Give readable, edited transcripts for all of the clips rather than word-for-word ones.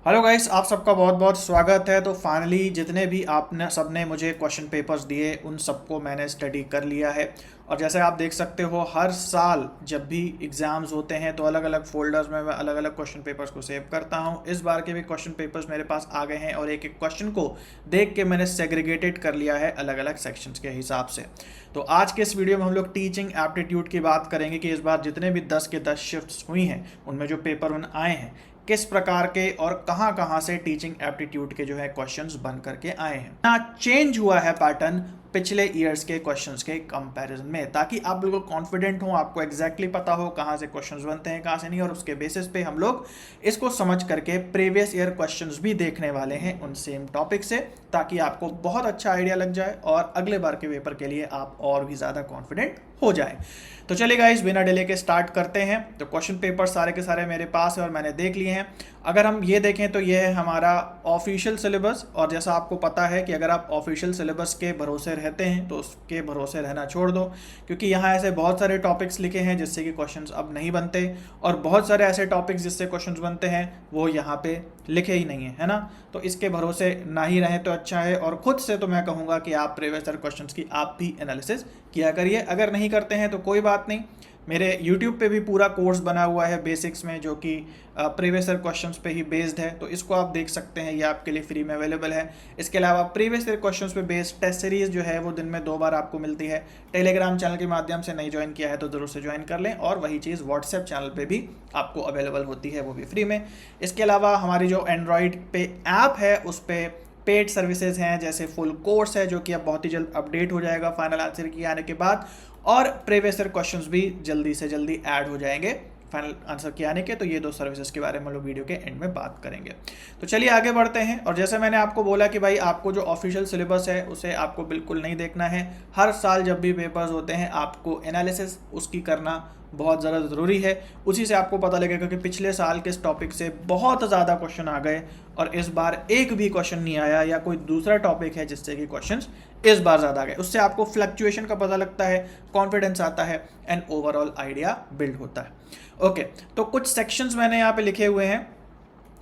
Hello guys, आप सबका बहुत बहुत स्वागत है। तो फाइनली जितने भी आपने सबने मुझे क्वेश्चन पेपर्स दिए उन सबको मैंने स्टडी कर लिया है। और जैसे आप देख सकते हो, हर साल जब भी एग्ज़ाम्स होते हैं तो अलग अलग फ़ोल्डर्स में मैं अलग अलग क्वेश्चन पेपर्स को सेव करता हूं। इस बार के भी क्वेश्चन पेपर्स मेरे पास आ गए हैं और एक एक क्वेश्चन को देख के मैंने सेग्रीगेटेड कर लिया है अलग अलग सेक्शंस के हिसाब से। तो आज के इस वीडियो में हम लोग टीचिंग एप्टीट्यूड की बात करेंगे कि इस बार जितने भी 10 के 10 शिफ्ट्स हुई हैं उनमें जो पेपर उन आए हैं किस प्रकार के और कहां कहां से टीचिंग एप्टीट्यूड के जो है क्वेश्चंस बन करके आए हैं, ना चेंज हुआ है पैटर्न पिछले ईयर्स के क्वेश्चंस के कंपैरिजन में, ताकि आप बिल्कुल कॉन्फिडेंट हो, आपको एग्जैक्टली पता हो कहां से क्वेश्चंस बनते हैं कहां से नहीं, और उसके बेसिस पे हम लोग इसको समझ करके प्रीवियस ईयर क्वेश्चंस भी देखने वाले हैं उन सेम टॉपिक से, ताकि आपको बहुत अच्छा आइडिया लग जाए और अगले बार के पेपर के लिए आप और भी ज़्यादा कॉन्फिडेंट हो जाए। तो चलिए गाइस, बिना डिले के स्टार्ट करते हैं। तो क्वेश्चन पेपर सारे के सारे मेरे पास है और मैंने देख लिए हैं। अगर हम ये देखें तो ये है हमारा ऑफिशियल सिलेबस, और जैसा आपको पता है कि अगर आप ऑफिशियल सिलेबस के भरोसे रहते हैं तो उसके भरोसे रहना छोड़ दो, क्योंकि यहाँ ऐसे बहुत सारे टॉपिक्स लिखे हैं जिससे कि क्वेश्चंस अब नहीं बनते, और बहुत सारे ऐसे टॉपिक्स जिससे क्वेश्चंस बनते हैं वो यहाँ पे लिखे ही नहीं है ना। तो इसके भरोसे ना ही रहें तो अच्छा है, और खुद से तो मैं कहूँगा कि आप प्रीवियस ईयर क्वेश्चंस की आप भी एनालिसिस किया करिए। अगर नहीं करते हैं तो कोई बात नहीं, मेरे YouTube पे भी पूरा कोर्स बना हुआ है बेसिक्स में, जो कि प्रीवियस ईयर क्वेश्चंस पे ही बेस्ड है, तो इसको आप देख सकते हैं, ये आपके लिए फ्री में अवेलेबल है। इसके अलावा प्रीवियस ईयर क्वेश्चंस पे बेस्ड टेस्ट सीरीज जो है वो दिन में 2 बार आपको मिलती है। टेलीग्राम चैनल के माध्यम से नहीं ज्वाइन किया है तो ज़रूर से ज्वाइन कर लें, और वही चीज़ व्हाट्सएप चैनल पर भी आपको अवेलेबल होती है, वो भी फ्री में। इसके अलावा हमारी जो एंड्रॉयड पे ऐप है उस पर पेड सर्विसेज हैं, जैसे फुल कोर्स है जो कि अब बहुत ही जल्द अपडेट हो जाएगा फाइनल आंसर की आने के बाद, और प्रीवियस ईयर क्वेश्चंस भी जल्दी से जल्दी ऐड हो जाएंगे फाइनल आंसर के आने के। तो ये 2 सर्विसेज के बारे में हम लोग वीडियो के एंड में बात करेंगे। तो चलिए आगे बढ़ते हैं। और जैसे मैंने आपको बोला कि भाई आपको जो ऑफिशियल सिलेबस है उसे आपको बिल्कुल नहीं देखना है। हर साल जब भी पेपर्स होते हैं आपको एनालिसिस उसकी करना बहुत ज़्यादा ज़रूरी है। उसी से आपको पता लगेगा कि पिछले साल किस टॉपिक से बहुत ज़्यादा क्वेश्चन आ गए और इस बार एक भी क्वेश्चन नहीं आया, या कोई दूसरा टॉपिक है जिससे कि क्वेश्चंस इस बार ज़्यादा आ गए। उससे आपको फ्लक्चुएशन का पता लगता है, कॉन्फिडेंस आता है एंड ओवरऑल आइडिया बिल्ड होता है। ओके, तो कुछ सेक्शंस मैंने यहाँ पे लिखे हुए हैं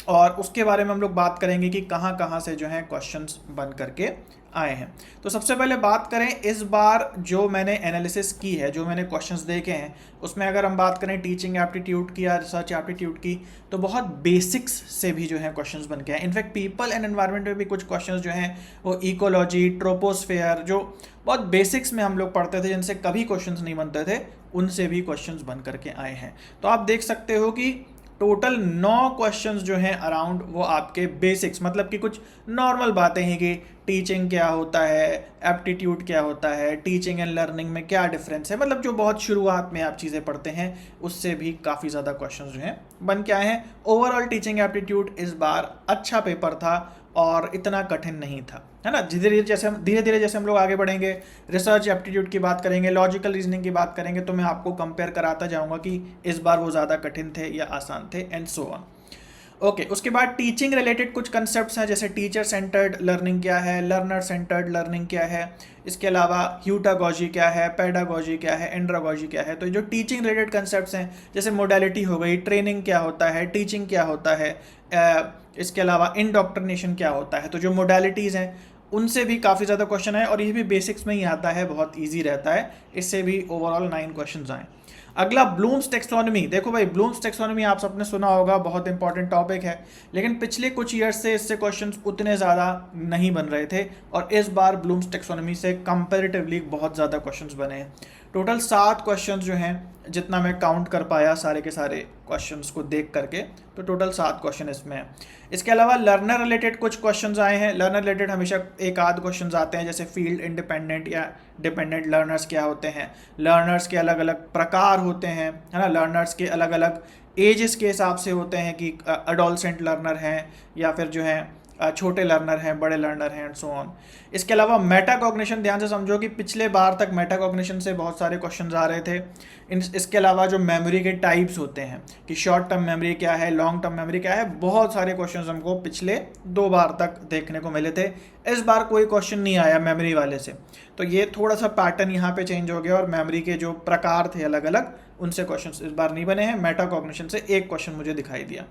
और उसके बारे में हम लोग बात करेंगे कि कहाँ कहाँ से जो है क्वेश्चंस बन करके आए हैं। तो सबसे पहले बात करें, इस बार जो मैंने एनालिसिस की है, जो मैंने क्वेश्चंस देखे हैं, उसमें अगर हम बात करें टीचिंग एप्टीट्यूड की या रिसर्च एप्टीट्यूड की, तो बहुत बेसिक्स से भी जो है क्वेश्चंस बन के आए। इनफैक्ट पीपल एंड एनवायरनमेंट में भी कुछ क्वेश्चंस जो हैं वो इकोलॉजी, ट्रोपोस्फेयर, जो बहुत बेसिक्स में हम लोग पढ़ते थे जिनसे कभी क्वेश्चंस नहीं बनते थे, उनसे भी क्वेश्चंस बन करके आए हैं। तो आप देख सकते हो कि टोटल 9 क्वेश्चंस जो हैं अराउंड वो आपके बेसिक्स, मतलब कि कुछ नॉर्मल बातें हैं कि टीचिंग क्या होता है, एप्टीट्यूड क्या होता है, टीचिंग एंड लर्निंग में क्या डिफरेंस है, मतलब जो बहुत शुरुआत में आप चीज़ें पढ़ते हैं उससे भी काफ़ी ज़्यादा क्वेश्चंस जो हैं बन के आए हैं। ओवरऑल टीचिंग एप्टीट्यूड इस बार अच्छा पेपर था और इतना कठिन नहीं था, है ना। धीरे धीरे जैसे हम लोग आगे बढ़ेंगे, रिसर्च एप्टीट्यूड की बात करेंगे, लॉजिकल रीजनिंग की बात करेंगे, तो मैं आपको कंपेयर कराता जाऊंगा कि इस बार वो ज़्यादा कठिन थे या आसान थे एंड सो ऑन। ओके, उसके बाद टीचिंग रिलेटेड कुछ कंसेप्ट्स हैं, जैसे टीचर सेंटर्ड लर्निंग क्या है, लर्नर सेंटर्ड लर्निंग क्या है, इसके अलावा ह्यूटागॉजी क्या है, पेडागॉजी क्या है, एंड्रागॉजी क्या है। तो जो टीचिंग रिलेटेड कंसेप्ट्स हैं, जैसे मोडालिटी हो गई, ट्रेनिंग क्या होता है, टीचिंग क्या होता है, इसके अलावा इंडॉक्ट्रिनेशन क्या होता है, तो जो मोडालिटीज़ हैं उनसे भी काफ़ी ज़्यादा क्वेश्चन है, और ये भी बेसिक्स में ही आता है, बहुत ईजी रहता है, इससे भी ओवरऑल 9 क्वेश्चन आए। अगला ब्लूम्स टेक्सोनॉमी। देखो भाई, ब्लूम्स टेक्सोनॉमी आप सबने सुना होगा, बहुत इंपॉर्टेंट टॉपिक है, लेकिन पिछले कुछ ईयर्स से इससे क्वेश्चंस उतने ज़्यादा नहीं बन रहे थे, और इस बार ब्लूम्स टेक्सोनॉमी से कंपैरेटिवली बहुत ज़्यादा क्वेश्चंस बने हैं। टोटल 7 क्वेश्चंस जो हैं, जितना मैं काउंट कर पाया सारे के सारे क्वेश्चंस को देख करके, तो टोटल 7 क्वेश्चन इसमें है। इसके अलावा लर्नर रिलेटेड कुछ क्वेश्चंस आए हैं। लर्नर रिलेटेड हमेशा एक आध क्वेश्चंस आते हैं, जैसे फील्ड इंडिपेंडेंट या डिपेंडेंट लर्नर्स क्या होते हैं, लर्नर्स के अलग अलग प्रकार होते हैं, है ना, लर्नर्स के अलग अलग एजेस के हिसाब से होते हैं कि अडोलसेंट लर्नर हैं या फिर जो हैं छोटे लर्नर हैं, बड़े लर्नर हैं एंड सो ऑन। इसके अलावा मेटाकॉग्निशन, ध्यान से समझो कि पिछले बार तक मेटाकॉग्निशन से बहुत सारे क्वेश्चंस आ रहे थे। इसके अलावा जो मेमोरी के टाइप्स होते हैं कि शॉर्ट टर्म मेमोरी क्या है, लॉन्ग टर्म मेमोरी क्या है, बहुत सारे क्वेश्चंस हमको पिछले 2 बार तक देखने को मिले थे। इस बार कोई क्वेश्चन नहीं आया मेमोरी वाले से, तो ये थोड़ा सा पैटर्न यहाँ पे चेंज हो गया और मेमोरी के जो प्रकार थे अलग अलग उनसे क्वेश्चंस इस बार नहीं बने हैं। मेटा कॉग्निशन से एक क्वेश्चन मुझे दिखाई दिया।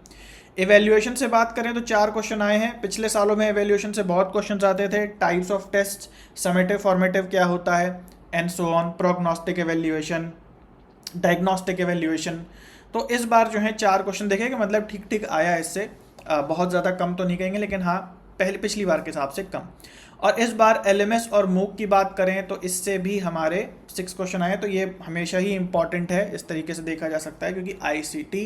एवेल्यूएशन से बात करें तो 4 क्वेश्चन आए हैं। पिछले सालों में एवेल्यूएशन से बहुत क्वेश्चन आते थे। Types of test, summative formative क्या होता है, and so on, prognostic evaluation, diagnostic evaluation. तो इस बार जो है 4 क्वेश्चन देखेंगे, मतलब ठीक ठीक आया इससे, बहुत ज़्यादा कम तो नहीं कहेंगे, लेकिन हाँ पिछली बार के हिसाब से कम। और इस बार एलएमएस और मूक की बात करें तो इससे भी हमारे 6 क्वेश्चन आए। तो ये हमेशा ही इंपॉर्टेंट है, इस तरीके से देखा जा सकता है, क्योंकि आईसीटी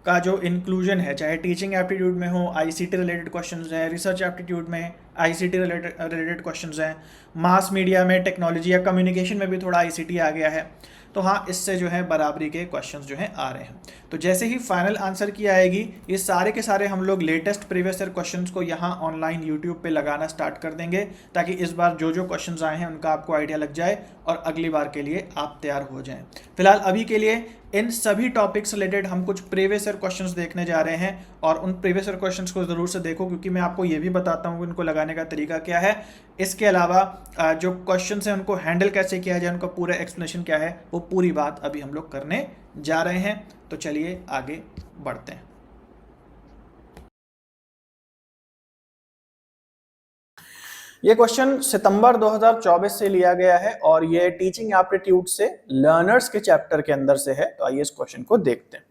का जो इंक्लूजन है, चाहे टीचिंग एप्टीट्यूड में हो आईसीटी रिलेटेड क्वेश्चंस हैं, रिसर्च एप्टीट्यूड में आईसीटी रिलेटेड क्वेश्चंस हैं, मास मीडिया में, टेक्नोलॉजी या कम्युनिकेशन में भी थोड़ा आईसीटी आ गया है। तो हाँ, इससे जो है बराबरी के क्वेश्चंस जो हैं आ रहे हैं। तो जैसे ही फाइनल आंसर की आएगी, ये सारे के सारे हम लोग लेटेस्ट प्रीवियस ईयर क्वेश्चंस को यहाँ ऑनलाइन यूट्यूब पे लगाना स्टार्ट कर देंगे, ताकि इस बार जो जो क्वेश्चंस आए हैं उनका आपको आइडिया लग जाए और अगली बार के लिए आप तैयार हो जाएं। फिलहाल अभी के लिए इन सभी टॉपिक्स रिलेटेड हम कुछ प्रीवियस ईयर क्वेश्चंस देखने जा रहे हैं, और उन प्रीवियस ईयर क्वेश्चंस को ज़रूर से देखो, क्योंकि मैं आपको ये भी बताता हूँ कि उनको लगाने का तरीका क्या है। इसके अलावा जो क्वेश्चंस हैं उनको हैंडल कैसे किया जाए, उनका पूरा एक्सप्लेनेशन क्या है, वो पूरी बात अभी हम लोग करने जा रहे हैं। तो चलिए आगे बढ़ते हैं। ये क्वेश्चन सितंबर 2024 से लिया गया है और ये टीचिंग एप्टीट्यूड से लर्नर्स के चैप्टर के अंदर से है। तो आइए इस क्वेश्चन को देखते हैं।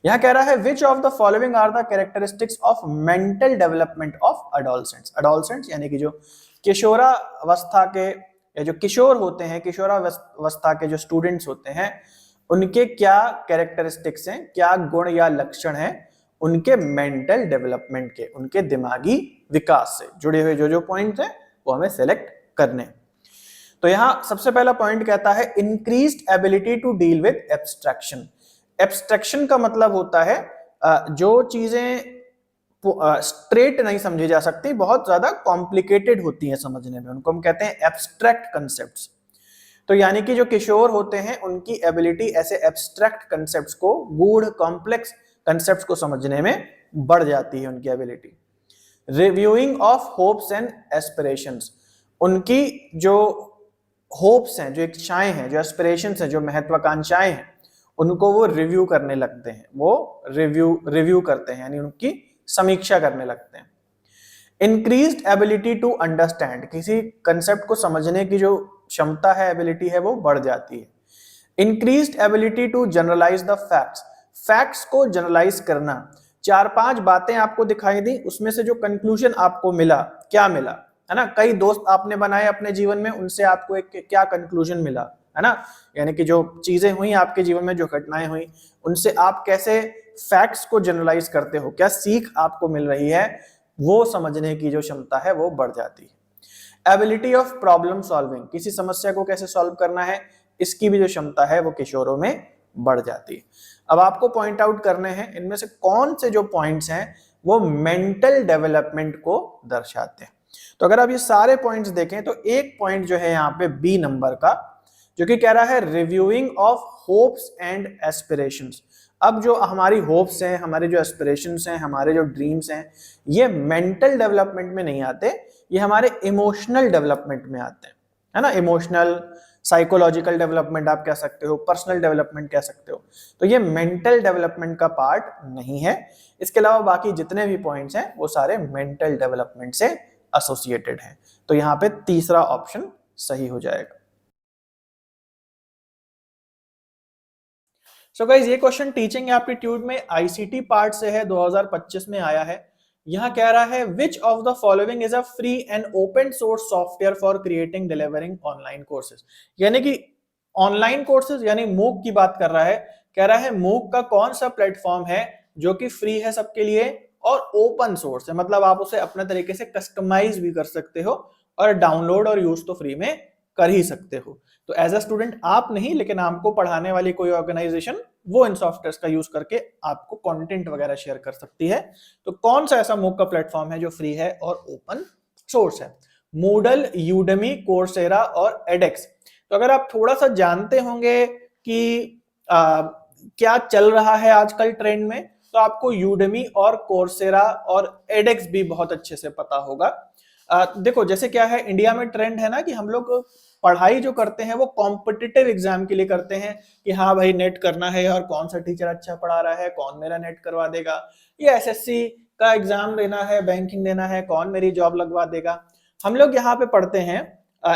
यहां कह रहा है which of the following are the characteristics of mental development of adolescents. Adolescents यानी कि जो किशोरावस्था के, या जो किशोर होते हैं, किशोरावस्था के जो स्टूडेंट्स होते हैं, उनके क्या कैरेक्टरिस्टिक्स हैं, क्या गुण या लक्षण हैं उनके मेंटल डेवलपमेंट के, उनके दिमागी विकास से जुड़े हुए जो जो पॉइंट हैं वो हमें सेलेक्ट करने। तो यहां सबसे पहला पॉइंट कहता है increased ability to deal with abstraction. Abstraction का मतलब होता है जो चीजें स्ट्रेट नहीं समझी जा सकती, बहुत ज्यादा कॉम्प्लिकेटेड होती हैं समझने में, उनको हम कहते हैं एब्स्ट्रैक्ट कंसेप्ट्स। तो यानी कि जो किशोर होते हैं उनकी एबिलिटी ऐसे एब्स्ट्रैक्ट कंसेप्ट्स को, गूढ़ कॉम्प्लेक्स कंसेप्ट्स को समझने में बढ़ जाती है उनकी ability. Reviewing of hopes and aspirations, उनकी जो होप्स हैं, जो इच्छाएं हैं, जो एस्पिरेशंस हैं, जो महत्वाकांक्षाएं हैं, उनको वो रिव्यू करने लगते हैं, वो रिव्यू करते हैं, यानी उनकी समीक्षा करने लगते हैं। इंक्रीज्ड एबिलिटी टू अंडरस्टैंड, किसी कंसेप्ट को समझने की जो क्षमता है, एबिलिटी है, वो बढ़ जाती है। Increased ability to generalise the facts, facts को जनरलाइज करना। 4-5 बातें आपको दिखाई दी, उसमें से जो कंक्लूजन आपको मिला, क्या मिला, है ना, कई दोस्त आपने बनाए अपने जीवन में, उनसे आपको एक क्या कंक्लूजन मिला, है ना, यानी कि जो चीजें हुई आपके जीवन में, जो घटनाएं हुई, उनसे आप कैसे फैक्ट्स को जनरलाइज करते हो, क्या सीख आपको मिल रही है, वो समझने की जो क्षमता है वो बढ़ जाती है। एबिलिटी ऑफ प्रॉब्लम सॉल्विंग, किसी समस्या को कैसे सॉल्व करना है, इसकी भी जो क्षमता है वो किशोरों में बढ़ जाती है। अब आपको पॉइंट आउट करने हैं इनमें से कौन से जो पॉइंट्स हैं वो मेंटल डेवलपमेंट को दर्शाते हैं। तो अगर आप ये सारे पॉइंट्स देखें तो एक पॉइंट जो है यहाँ पे बी नंबर का, जो कि कह रहा है reviewing of hopes and aspirations. अब जो हमारी होप्स हैं, हमारे जो एस्पिरेशंस हैं, हमारे जो ड्रीम्स हैं, ये मेंटल डेवलपमेंट में नहीं आते, ये हमारे इमोशनल डेवलपमेंट में आते हैं, है ना। इमोशनल, साइकोलॉजिकल डेवलपमेंट आप कह सकते हो, पर्सनल डेवलपमेंट कह सकते हो। तो ये मेंटल डेवलपमेंट का पार्ट नहीं है। इसके अलावा बाकी जितने भी पॉइंट्स हैं वो सारे मेंटल डेवलपमेंट से एसोसिएटेड हैं। तो यहाँ पे तीसरा ऑप्शन सही हो जाएगा। सो गाइस, ये क्वेश्चन टीचिंग एप्टीट्यूड में आईसीटी पार्ट से है, 2025 में आया है। यहां कह रहा है which of the following is a free and open source software for creating delivering online courses. यानी कि ऑनलाइन कोर्सेज यानी मूक की बात कर रहा है। कह रहा है मूक का कौन सा प्लेटफॉर्म है जो कि फ्री है सबके लिए और ओपन सोर्स है, मतलब आप उसे अपने तरीके से कस्टमाइज भी कर सकते हो और डाउनलोड और यूज तो फ्री में कर ही सकते हो। तो एज अ स्टूडेंट आप नहीं, लेकिन आपको पढ़ाने वाली कोई ऑर्गेनाइजेशन वो इन सॉफ्टवेयर का यूज करके आपको कंटेंट वगैरह शेयर कर सकती है। तो कौन सा ऐसा मूक का प्लेटफॉर्म है जो फ्री है और ओपन सोर्स है? मूडल, यूडेमी, कोर्सेरा और एडेक्स। तो अगर आप थोड़ा सा जानते होंगे कि क्या चल रहा है आजकल ट्रेंड में, तो आपको यूडेमी और कोर्सेरा और एडेक्स भी बहुत अच्छे से पता होगा। देखो जैसे क्या है, इंडिया में ट्रेंड है ना कि हम लोग पढ़ाई जो करते हैं वो कॉम्पिटिटिव एग्जाम के लिए करते हैं कि हाँ भाई नेट करना है और कौन सा टीचर अच्छा पढ़ा रहा है, कौन मेरा नेट करवा देगा, या एसएससी का एग्जाम देना है, बैंकिंग देना है, कौन मेरी जॉब लगवा देगा। हम लोग यहाँ पे पढ़ते हैं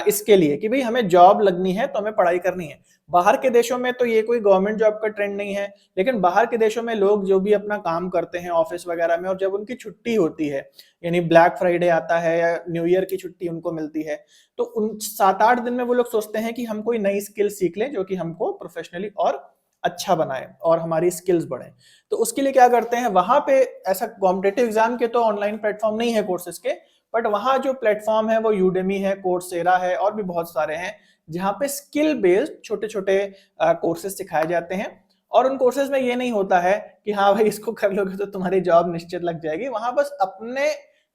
इसके लिए कि भाई हमें जॉब लगनी है तो हमें पढ़ाई करनी है। बाहर के देशों में तो ये कोई गवर्नमेंट जॉब का ट्रेंड नहीं है, लेकिन बाहर के देशों में लोग जो भी अपना काम करते हैं ऑफिस वगैरह में, और जब उनकी छुट्टी होती है, यानी ब्लैक फ्राइडे आता है या न्यू ईयर की छुट्टी उनको मिलती है, तो उन 7-8 दिन में वो लोग सोचते हैं कि हम कोई नई स्किल सीख लें जो कि हमको प्रोफेशनली और अच्छा बनाए और हमारी स्किल्स बढ़े। तो उसके लिए क्या करते हैं, वहां पे ऐसा कॉम्पिटेटिव एग्जाम के तो ऑनलाइन प्लेटफॉर्म नहीं है कोर्सेज के, बट वहां जो प्लेटफॉर्म है वो यूडेमी है, कोर्सेरा है, और भी बहुत सारे हैं जहाँ पे स्किल बेस्ड छोटे छोटे कोर्सेज सिखाए जाते हैं। और उन कोर्सेज में ये नहीं होता है कि हाँ भाई इसको कर लोगे तो तुम्हारी जॉब निश्चित लग जाएगी, वहां बस अपने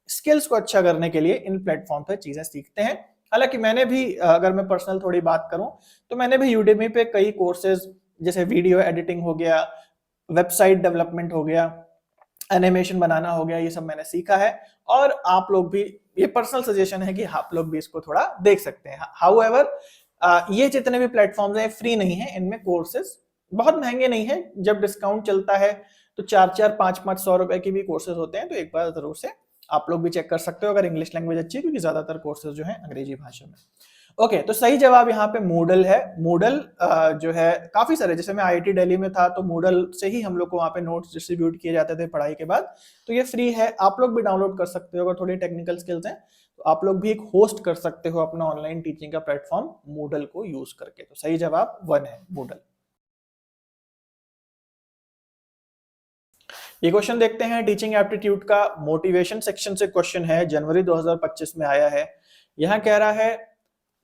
स्किल्स को अच्छा करने के लिए इन प्लेटफॉर्म पे चीजें सीखते हैं। हालांकि मैंने भी अगर मैं पर्सनल थोड़ी बात करूं तो मैंने भी यूडेमी पे कई कोर्सेज, जैसे वीडियो एडिटिंग हो गया, वेबसाइट डेवलपमेंट हो गया, एनिमेशन बनाना हो गया, ये सब मैंने सीखा है। और आप लोग भी, ये पर्सनल सजेशन है कि आप लोग भी इसको थोड़ा देख सकते हैं। हाउएवर ये जितने भी प्लेटफॉर्म्स हैं फ्री नहीं है, इनमें कोर्सेज बहुत महंगे नहीं है, जब डिस्काउंट चलता है तो 4-4, 5-5 सौ रुपए की भी कोर्सेज होते हैं, तो एक बार जरूर से आप लोग भी चेक कर सकते हो अगर इंग्लिश लैंग्वेज अच्छी है, क्योंकि ज्यादातर कोर्सेज जो है अंग्रेजी भाषा में। ओके, तो सही जवाब यहाँ पे मूडल है। मूडल जो है काफी सारे, जैसे मैं आईआईटी दिल्ली में था तो मूडल से ही हम लोग को वहाँ पे नोट्स डिस्ट्रीब्यूट किए जाते थे पढ़ाई के बाद। तो ये फ्री है, आप लोग भी डाउनलोड कर सकते हो। अगर थोड़ी टेक्निकल स्किल्स हैं तो आप लोग भी एक होस्ट कर सकते हो अपना ऑनलाइन टीचिंग का प्लेटफॉर्म मूडल को यूज करके। तो सही जवाब 1 है, मूडल। ये क्वेश्चन देखते हैं, टीचिंग एप्टीट्यूड का मोटिवेशन सेक्शन से क्वेश्चन है, जनवरी 2025 में आया है। यहाँ कह रहा है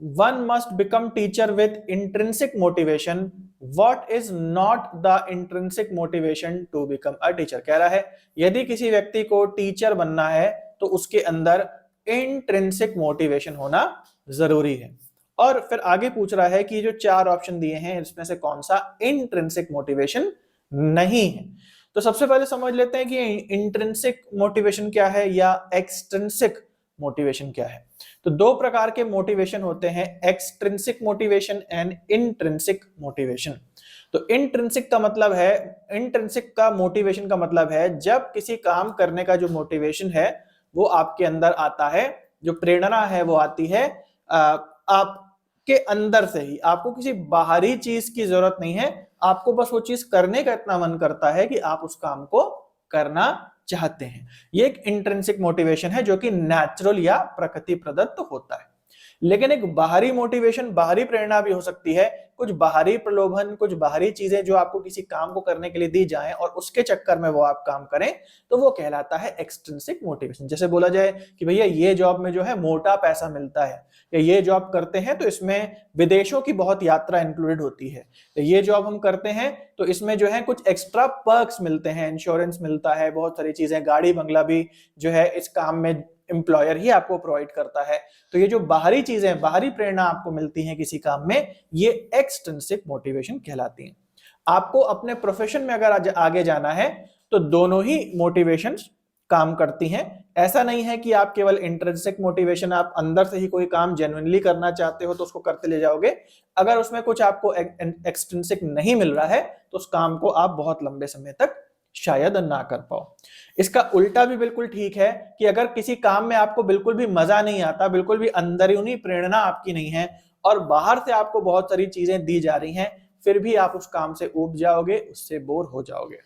one must become teacher with intrinsic motivation. What is not the intrinsic motivation to become a teacher? कह रहा है यदि किसी व्यक्ति को टीचर बनना है तो उसके अंदर इंट्रिंसिक मोटिवेशन होना जरूरी है। और फिर आगे पूछ रहा है कि जो 4 ऑप्शन दिए हैं इसमें से कौन सा इंट्रिंसिक मोटिवेशन नहीं है। तो सबसे पहले समझ लेते हैं कि इंट्रिंसिक मोटिवेशन क्या है या एक्सट्रिंसिक मोटिवेशन क्या है। तो 2 प्रकार के मोटिवेशन होते हैं, extrinsic motivation and intrinsic motivation. तो इंट्रिंसिक का मतलब है, इंट्रिंसिक का मोटिवेशन का मतलब है जब किसी काम करने का जो मोटिवेशन है वो आपके अंदर आता है, जो प्रेरणा है वो आती है आपके अंदर से ही, आपको किसी बाहरी चीज की जरूरत नहीं है, आपको बस वो चीज करने का इतना मन करता है कि आप उस काम को करना चाहते हैं। ये एक इंट्रिंसिक मोटिवेशन है जो कि नेचुरल या प्रकृति प्रदत्त होता है। लेकिन एक बाहरी मोटिवेशन, बाहरी प्रेरणा भी हो सकती है, कुछ बाहरी प्रलोभन, कुछ बाहरी चीजें जो आपको किसी काम को करने के लिए दी जाएं और उसके चक्कर में वो आप काम करें, तो वो कहलाता है एक्सट्रिंसिक मोटिवेशन। जैसे बोला जाए कि भैया ये जॉब में जो है मोटा पैसा मिलता है, या ये जॉब करते हैं तो इसमें विदेशों की बहुत यात्रा इंक्लूडेड होती है, तो ये जॉब हम करते हैं तो इसमें जो है कुछ एक्स्ट्रा पर्क्स मिलते हैं, इंश्योरेंस मिलता है, बहुत सारी चीजें, गाड़ी बंगला भी जो है इस काम में एम्प्लॉयर ही आपको प्रोवाइड करता है। तो ये जो बाहरी चीजें, बाहरी प्रेरणा आपको मिलती है किसी काम में, ये एक्सट्रिंसिक मोटिवेशन कहलाती है। आपको अपने प्रोफेशन में अगर आगे जाना है तो दोनों ही मोटिवेशंस काम करती हैं। ऐसा नहीं है कि आप केवल इंट्रिंसिक मोटिवेशन, आप अंदर से ही कोई काम जेन्युइनली करना चाहते हो तो उसको करते ले जाओगे, अगर उसमें कुछ आपको एक्सट्रिंसिक नहीं मिल रहा है तो उस काम को आप बहुत लंबे समय तक शायद ना कर पाओ। इसका उल्टा भी बिल्कुल ठीक है कि अगर किसी काम में आपको बिल्कुल भी मजा नहीं आता, बिल्कुल भी अंदरूनी प्रेरणा आपकी नहीं है और बाहर से आपको बहुत सारी चीजें दी जा रही हैं, फिर भी आप उस काम से ऊब जाओगे, उससे बोर हो जाओगे।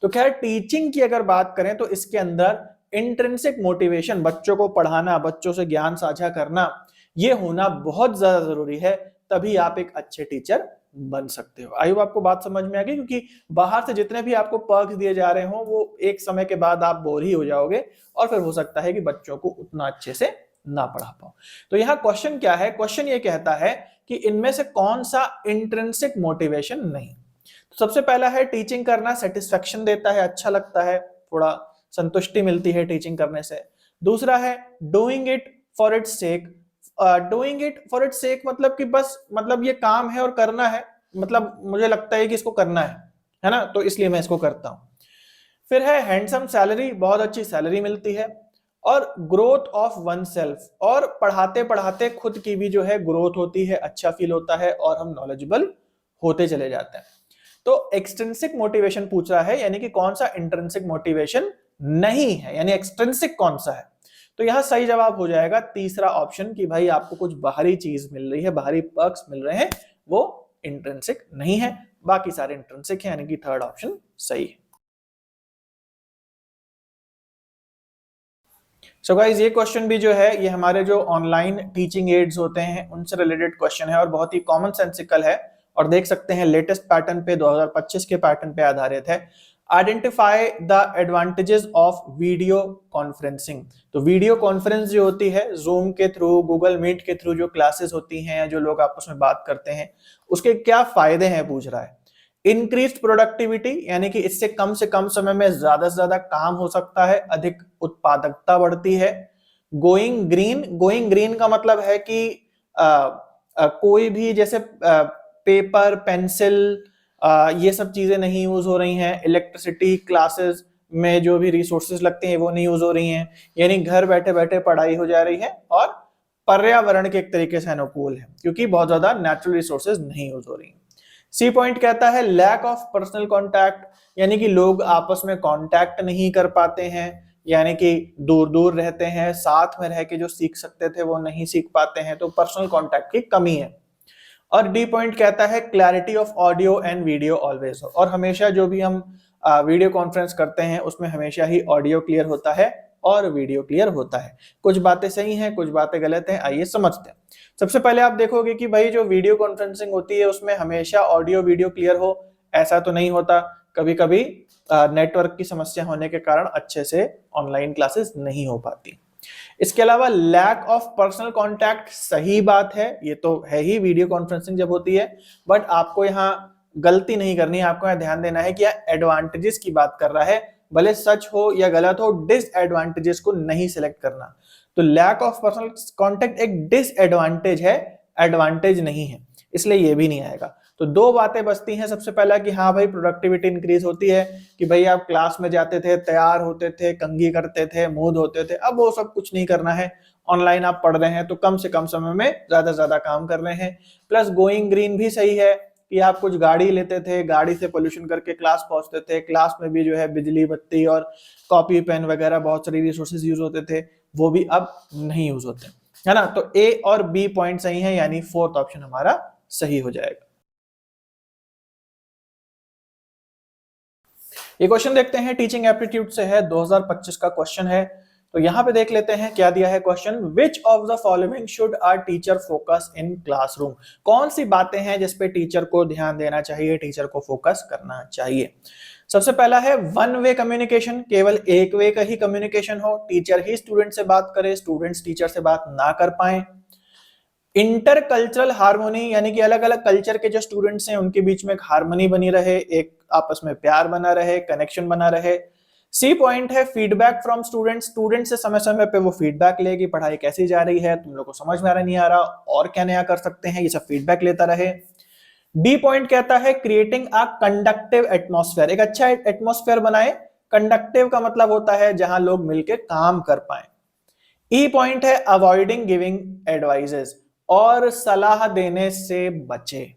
तो खैर टीचिंग की अगर बात करें तो इसके अंदर इंट्रिंसिक मोटिवेशन, बच्चों को पढ़ाना, बच्चों से ज्ञान साझा करना, ये होना बहुत ज्यादा जरूरी है, तभी आप एक अच्छे टीचर बन सकते हो। आई होप आपको बात समझ में आ गई, क्योंकि बाहर से जितने भी आपको पर्क्स दिए जा रहे हो वो एक समय के बाद आप बोर ही हो जाओगे और फिर हो सकता है कि बच्चों को उतना अच्छे से ना पढ़ा पाओ। तो यहाँ क्वेश्चन क्या है, क्वेश्चन ये कहता है कि इनमें से कौन सा इंट्रिंसिक मोटिवेशन नहीं। तो सबसे पहला है टीचिंग करना सेटिस्फेक्शन देता है, अच्छा लगता है, थोड़ा संतुष्टि मिलती है टीचिंग करने से। दूसरा है doing it for its sake. Doing it for its sake मतलब कि बस, मतलब ये काम है और करना है, मतलब मुझे लगता है कि इसको करना है ना, तो इसलिए मैं इसको करता हूं। फिर है हैंडसम सैलरी, बहुत अच्छी सैलरी मिलती है। और ग्रोथ ऑफ वन सेल्फ, और पढ़ाते पढ़ाते खुद की भी जो है ग्रोथ होती है, अच्छा फील होता है और हम नॉलेजेबल होते चले जाते हैं। तो एक्सट्रिंसिक मोटिवेशन पूछ रहा है, यानी कि कौन सा इंट्रिंसिक मोटिवेशन नहीं है, यानी एक्सट्रिंसिक कौन सा है। तो यहां सही जवाब हो जाएगा तीसरा ऑप्शन कि भाई आपको कुछ बाहरी चीज मिल रही है, बाहरी पर्क्स मिल रहे हैं, वो इंट्रिंसिक नहीं है, बाकी सारे इंट्रिंसिक है, यानी कि थर्ड ऑप्शन सही है। सो गाइस ये क्वेश्चन भी जो है ये हमारे जो ऑनलाइन टीचिंग एड्स होते हैं उनसे रिलेटेड क्वेश्चन है और बहुत ही कॉमन सेंसिकल है, और देख सकते हैं लेटेस्ट पैटर्न पे 2025 के पैटर्न पे आधारित है। Identify the advantages of video conferencing. तो वीडियो कॉन्फ्रेंस जो होती है जूम के थ्रू, गूगल मीट के थ्रू जो क्लासेस होती हैं या जो लोग आपस में बात करते हैं, उसके क्या फायदे हैं पूछ रहा है। इंक्रीज्ड प्रोडक्टिविटी, यानी कि इससे कम से कम समय में ज्यादा से ज्यादा काम हो सकता है, अधिक उत्पादकता बढ़ती है। गोइंग ग्रीन, गोइंग ग्रीन का मतलब है कि कोई भी जैसे पेपर, पेंसिल, ये सब चीजें नहीं यूज हो रही हैं। इलेक्ट्रिसिटी, क्लासेस में जो भी रिसोर्सेज लगते हैं वो नहीं यूज हो रही हैं, यानी घर बैठे बैठे पढ़ाई हो जा रही है और पर्यावरण के एक तरीके से अनुकूल है, क्योंकि बहुत ज्यादा नेचुरल रिसोर्सेज नहीं यूज हो रही हैं। सी पॉइंट कहता है लैक ऑफ पर्सनल कांटेक्ट, यानी कि लोग आपस में कांटेक्ट नहीं कर पाते हैं, यानी कि दूर दूर रहते हैं, साथ में रह के जो सीख सकते थे वो नहीं सीख पाते हैं, तो पर्सनल कांटेक्ट की कमी है। और डी पॉइंट कहता है clarity of audio and video always हो, और हमेशा जो भी हम वीडियो कॉन्फ्रेंस करते हैं उसमें हमेशा ही ऑडियो क्लियर होता है और वीडियो क्लियर होता है। कुछ बातें सही हैं, कुछ बातें गलत हैं, आइए समझते हैं। सबसे पहले आप देखोगे कि भाई जो वीडियो कॉन्फ्रेंसिंग होती है उसमें हमेशा ऑडियो वीडियो क्लियर हो, ऐसा तो नहीं होता। कभी कभी नेटवर्क की समस्या होने के कारण अच्छे से ऑनलाइन क्लासेस नहीं हो पाती। इसके अलावा लैक ऑफ पर्सनल कांटेक्ट, सही बात है, ये तो है ही वीडियो कॉन्फ्रेंसिंग जब होती है, बट आपको यहाँ गलती नहीं करनी है, आपको यहाँ ध्यान देना है कि एडवांटेजेस की बात कर रहा है, भले सच हो या गलत हो, डिसएडवांटेजेस को नहीं सिलेक्ट करना। तो लैक ऑफ पर्सनल कांटेक्ट एक डिसएडवांटेज है, एडवांटेज नहीं है, इसलिए ये भी नहीं आएगा। तो दो बातें बचती हैं। सबसे पहला कि हाँ भाई प्रोडक्टिविटी इंक्रीज होती है, कि भाई आप क्लास में जाते थे, तैयार होते थे, कंघी करते थे, मुंह धोते थे, अब वो सब कुछ नहीं करना है, ऑनलाइन आप पढ़ रहे हैं तो कम से कम समय में ज्यादा से ज्यादा काम कर रहे हैं। प्लस गोइंग ग्रीन भी सही है कि आप कुछ गाड़ी लेते थे, गाड़ी से पोल्यूशन करके क्लास पहुंचते थे, क्लास में भी जो है बिजली बत्ती और कॉपी पेन वगैरह बहुत सारी रिसोर्सेज यूज होते थे, वो भी अब नहीं यूज होते, है ना। तो ए और बी पॉइंट सही है, यानी फोर्थ ऑप्शन हमारा सही हो जाएगा। ये क्वेश्चन देखते हैं, टीचिंग एप्टीट्यूड से है, 2025 का क्वेश्चन है। तो यहां पे देख लेते हैं क्या दिया है question. Which of the following should our teacher focus in classroom. कौन सी बातें हैं जिसपे टीचर को ध्यान देना चाहिए, टीचर को फोकस करना चाहिए। सबसे पहला है वन वे कम्युनिकेशन, केवल एक वे का ही कम्युनिकेशन हो, टीचर ही स्टूडेंट से बात करे, स्टूडेंट्स टीचर से बात ना कर पाए। इंटर कल्चरल हार्मोनी, यानी कि अलग अलग कल्चर के जो स्टूडेंट्स हैं उनके बीच में एक हार्मनी बनी रहे, एक आपस में प्यार बना रहे, कनेक्शन बना रहे। सी पॉइंट है फीडबैक फ्रॉम स्टूडेंट्स, स्टूडेंट से समय समय पे वो फीडबैक ले कि पढ़ाई कैसी जा रही है, तुम लोग को समझ में आ रहा नहीं आ रहा, और क्या नया कर सकते हैं, ये सब फीडबैक लेता रहे। डी पॉइंट कहता है क्रिएटिंग अ कंडक्टिव एटमॉस्फेयर, एक अच्छा एटमॉस्फेयर बनाए। कंडक्टिव का मतलब होता है जहां लोग मिलकर काम कर पाए। ई पॉइंट है अवॉइडिंग गिविंग एडवाइजेस, और सलाह देने से बचे,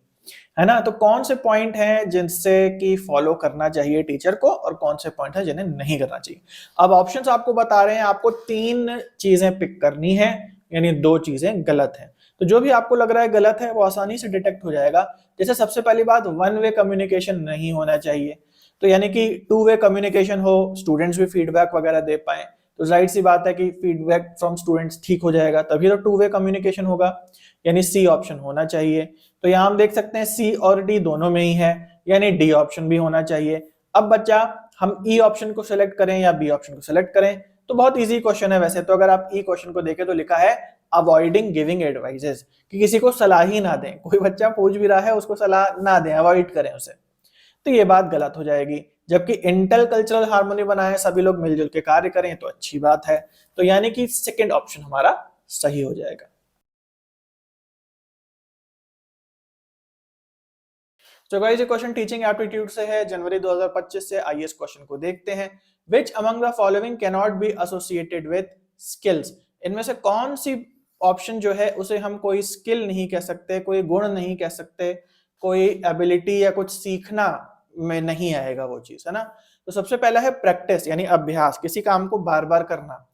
है ना। तो कौन से पॉइंट हैं जिनसे कि फॉलो करना चाहिए टीचर को, और कौन से पॉइंट हैं जिन्हें नहीं करना चाहिए। अब ऑप्शंस आपको बता रहे हैं, आपको तीन चीजें पिक करनी है, यानी दो चीजें गलत हैं। तो जो भी आपको लग रहा है गलत है वो आसानी से डिटेक्ट हो जाएगा। जैसे सबसे पहली बात, वन वे कम्युनिकेशन नहीं होना चाहिए, तो यानी कि टू वे कम्युनिकेशन हो, स्टूडेंट्स भी फीडबैक वगैरह दे पाए, तो जाहिर सी बात है कि फीडबैक फ्रॉम स्टूडेंट्स ठीक हो जाएगा, तभी तो टू वे कम्युनिकेशन होगा, यानी सी ऑप्शन होना चाहिए। तो यहां हम देख सकते हैं सी और डी दोनों में ही है, यानी डी ऑप्शन भी होना चाहिए। अब बच्चा हम ई ऑप्शन को सिलेक्ट करें या बी ऑप्शन को सिलेक्ट करें, तो बहुत इजी क्वेश्चन है वैसे तो। अगर आप ई क्वेश्चन को देखें तो लिखा है अवॉइडिंग गिविंग एडवाइजेस, कि किसी को सलाह ही ना दें, कोई बच्चा पूछ भी रहा है उसको सलाह ना दें, अवॉइड करें उसे, तो ये बात गलत हो जाएगी। जबकि इंटर कल्चरल हार्मोनी बनाए, सभी लोग मिलजुल के कार्य करें, तो अच्छी बात है। तो यानी कि सेकंड ऑप्शन हमारा सही हो जाएगा। तो गाइस ये क्वेश्चन टीचिंग एप्टीट्यूड से है, जनवरी 2025 से। आइए इस क्वेश्चन को देखते हैं। Which among the following can not be associated with skills. इनमें से कौन सी ऑप्शन जो है उसे हम कोई स्किल नहीं कह सकते, कोई गुण नहीं कह सकते, कोई एबिलिटी या कुछ सीखना में नहीं आएगा वो चीज, है ना। तो सबसे पहला है प्रैक्टिस यानी अभ्यास, किसी काम को बार बार करना।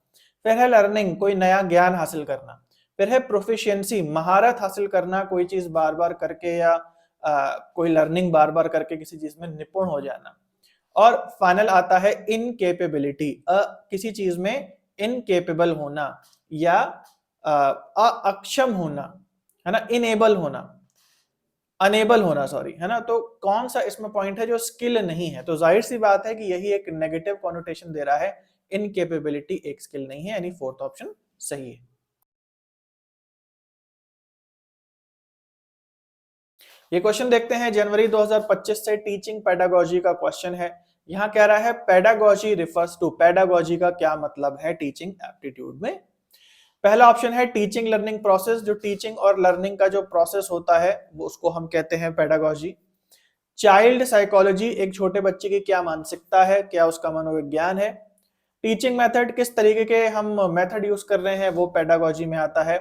फिर है लर्निंग, कोई नया ज्ञान हासिल करना। फिर है प्रोफिशिएंसी, महारत हासिल करना, कोई चीज बार बार करके या कोई लर्निंग बार बार करके किसी चीज में निपुण हो जाना। और फाइनल आता है इनकेपेबिलिटी, किसी चीज में इनकेपेबल होना या अक्षम होना, है ना, इनेबल होना, अनेबल होना, सॉरी, है ना। तो कौन सा इसमें पॉइंट है जो स्किल नहीं है, तो जाहिर सी बात है कि यही एक नेगेटिव कॉनोटेशन दे रहा है, इनकेपेबिलिटी एक स्किल नहीं है, यानी फोर्थ ऑप्शन सही है। ये क्वेश्चन देखते हैं, जनवरी 2025 से टीचिंग पेडागोजी का क्वेश्चन है। यहां कह रहा है पेडागोजी रिफर्स टू, पेडागोजी का क्या मतलब है टीचिंग एप्टीट्यूड में। पहला ऑप्शन है टीचिंग लर्निंग प्रोसेस, जो टीचिंग और लर्निंग का जो प्रोसेस होता है वो उसको हम कहते हैं पेडागोजी। चाइल्ड साइकोलॉजी, एक छोटे बच्चे की क्या मानसिकता है, क्या उसका मनोविज्ञान है। टीचिंग मेथड, किस तरीके के हम मेथड यूज कर रहे हैं वो पेडागोजी में आता है।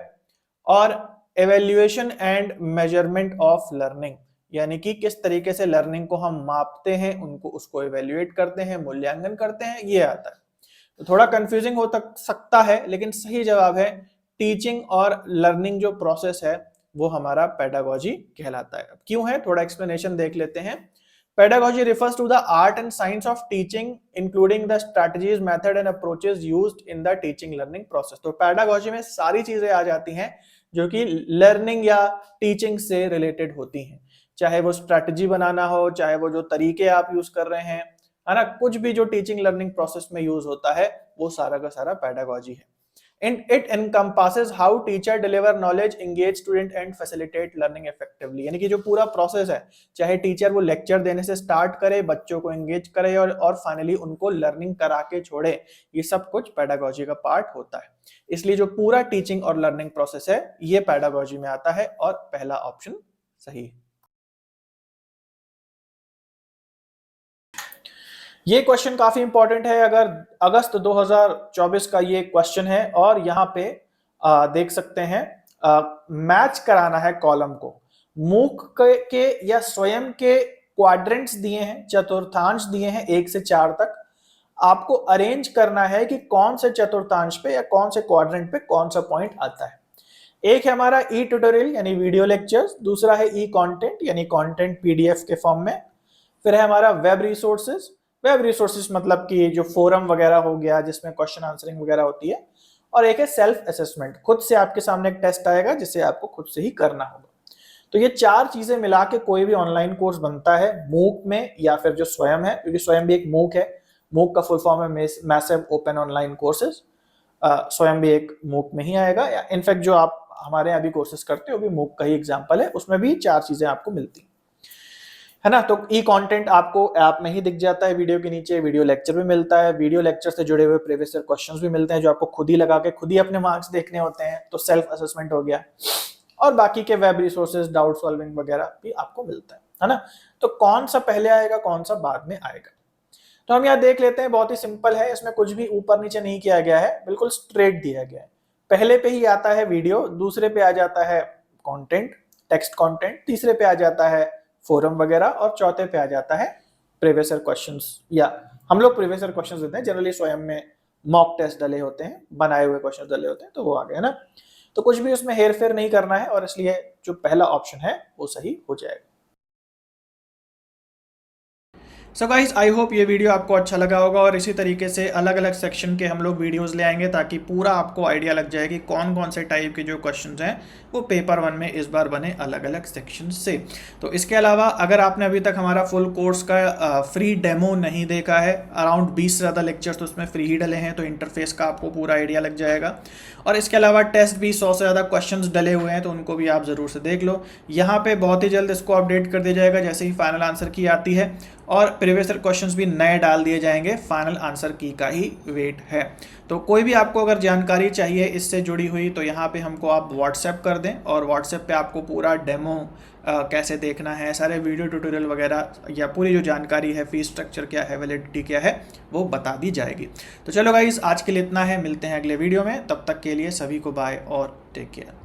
और evaluation and measurement of learning, यानी कि किस तरीके से लर्निंग को हम मापते हैं, उनको उसको एवेल्युएट करते हैं, मूल्यांकन करते हैं, ये आता है। तो थोड़ा कंफ्यूजिंग हो सकता है, लेकिन सही जवाब है टीचिंग और लर्निंग जो प्रोसेस है वो हमारा पेडागोजी कहलाता है। क्यों है, थोड़ा एक्सप्लेनेशन देख लेते हैं। Pedagogy refers to the art and science of teaching, including the strategies, method and approaches used in the teaching learning process. तो pedagogy में सारी चीजें आ जाती हैं जो कि लर्निंग या टीचिंग से रिलेटेड होती हैं, चाहे वो स्ट्रैटेजी बनाना हो, चाहे वो जो तरीके आप यूज कर रहे हैं, है ना, कुछ भी जो टीचिंग लर्निंग प्रोसेस में यूज होता है वो सारा का सारा पेडागोजी है। And it encompasses how teacher deliver knowledge, engage student and facilitate learning effectively। यानी कि जो पूरा प्रोसेस है, चाहे टीचर वो लेक्चर देने से स्टार्ट करे, बच्चों को एंगेज करे और फाइनली उनको लर्निंग करा के छोड़े, ये सब कुछ पेडागोजी का पार्ट होता है। इसलिए जो पूरा टीचिंग और लर्निंग प्रोसेस है ये पेडागोजी में आता है और पहला ऑप्शन सही है। ये क्वेश्चन काफी इंपॉर्टेंट है, अगर अगस्त 2024 का ये क्वेश्चन है और यहाँ पे देख सकते हैं मैच कराना है कॉलम को। मूक के या स्वयं के क्वाड्रेंट्स दिए हैं, चतुर्थांश दिए हैं 1 से 4 तक। आपको अरेंज करना है कि कौन से चतुर्थांश पे या कौन से क्वाड्रेंट पे कौन सा पॉइंट आता है। एक है हमारा ई ट्यूटोरियल यानी वीडियो लेक्चर्स, दूसरा है ई कंटेंट यानी कंटेंट पीडीएफ के फॉर्म में, फिर है हमारा वेब रिसोर्सेज। वेब रिसोर्सेज मतलब कि जो फोरम वगैरह हो गया जिसमें क्वेश्चन आंसरिंग वगैरह होती है, और एक है सेल्फ असेसमेंट, खुद से आपके सामने एक टेस्ट आएगा जिसे आपको खुद से ही करना होगा। तो ये 4 चीजें मिला के कोई भी ऑनलाइन कोर्स बनता है मूक में या फिर जो स्वयं है, क्योंकि स्वयं भी एक मूक है। मूक का फुल फॉर्म है मैसिव ओपन ऑनलाइन कोर्सेज, स्वयं भी एक मूक में ही आएगा। या इनफैक्ट जो आप हमारे यहाँ भी कोर्सेज करते हो भी मूक का ही एग्जाम्पल है, उसमें भी 4 चीजें आपको मिलती है ना। तो ई कंटेंट आपको ऐप में ही दिख जाता है, वीडियो के नीचे वीडियो लेक्चर भी मिलता है, वीडियो लेक्चर से जुड़े हुए प्रीवियस ईयर क्वेश्चंस भी मिलते हैं जो आपको खुद ही लगा के खुद ही अपने मार्क्स देखने होते हैं, तो सेल्फ असेसमेंट हो गया। और बाकी के वेब रिसोर्सेज, डाउट सॉल्विंग वगैरह भी आपको मिलता है ना। तो कौन सा पहले आएगा कौन सा बाद में आएगा, तो हम यहाँ देख लेते हैं। बहुत ही सिंपल है, इसमें कुछ भी ऊपर नीचे नहीं किया गया है, बिल्कुल स्ट्रेट दिया गया है। पहले पे ही आता है वीडियो, दूसरे पे आ जाता है कंटेंट, टेक्स्ट कंटेंट, तीसरे पे आ जाता है फोरम वगैरह, और चौथे पे आ जाता है प्रीवियस ईयर क्वेश्चंस, या हम लोग प्रीवियस ईयर क्वेश्चंस देते हैं, जनरली स्वयं में मॉक टेस्ट डले होते हैं, बनाए हुए क्वेश्चन डले होते हैं, तो वो आ गए ना। तो कुछ भी उसमें हेर फेर नहीं करना है और इसलिए जो पहला ऑप्शन है वो सही हो जाएगा। सो गाइस, आई होप ये वीडियो आपको अच्छा लगा होगा, और इसी तरीके से अलग अलग सेक्शन के हम लोग वीडियोस ले आएंगे ताकि पूरा आपको आइडिया लग जाए कि कौन कौन से टाइप के जो क्वेश्चंस हैं वो पेपर 1 में इस बार बने अलग अलग सेक्शन से। तो इसके अलावा अगर आपने अभी तक हमारा फुल कोर्स का फ्री डेमो नहीं देखा है, अराउंड 20 से ज़्यादा लेक्चर्स तो उसमें फ्री ही डले हैं, तो इंटरफेस का आपको पूरा आइडिया लग जाएगा। और इसके अलावा टेस्ट भी 100 से ज़्यादा क्वेश्चंस डले हुए हैं, तो उनको भी आप ज़रूर से देख लो। यहाँ पे बहुत ही जल्द इसको अपडेट कर दिया जाएगा जैसे ही फाइनल आंसर की आती है। और प्रीवियस ईयर क्वेश्चंस भी नए डाल दिए जाएंगे, फाइनल आंसर की का ही वेट है। तो कोई भी आपको अगर जानकारी चाहिए इससे जुड़ी हुई तो यहाँ पे हमको आप व्हाट्सएप कर दें, और व्हाट्सएप पे आपको पूरा डेमो कैसे देखना है, सारे वीडियो ट्यूटोरियल वगैरह या पूरी जो जानकारी है, फीस स्ट्रक्चर क्या है, वैलिडिटी क्या है, वो बता दी जाएगी। तो चलो गाइस, आज के लिए इतना है, मिलते हैं अगले वीडियो में, तब तक के लिए सभी को बाय और टेक केयर।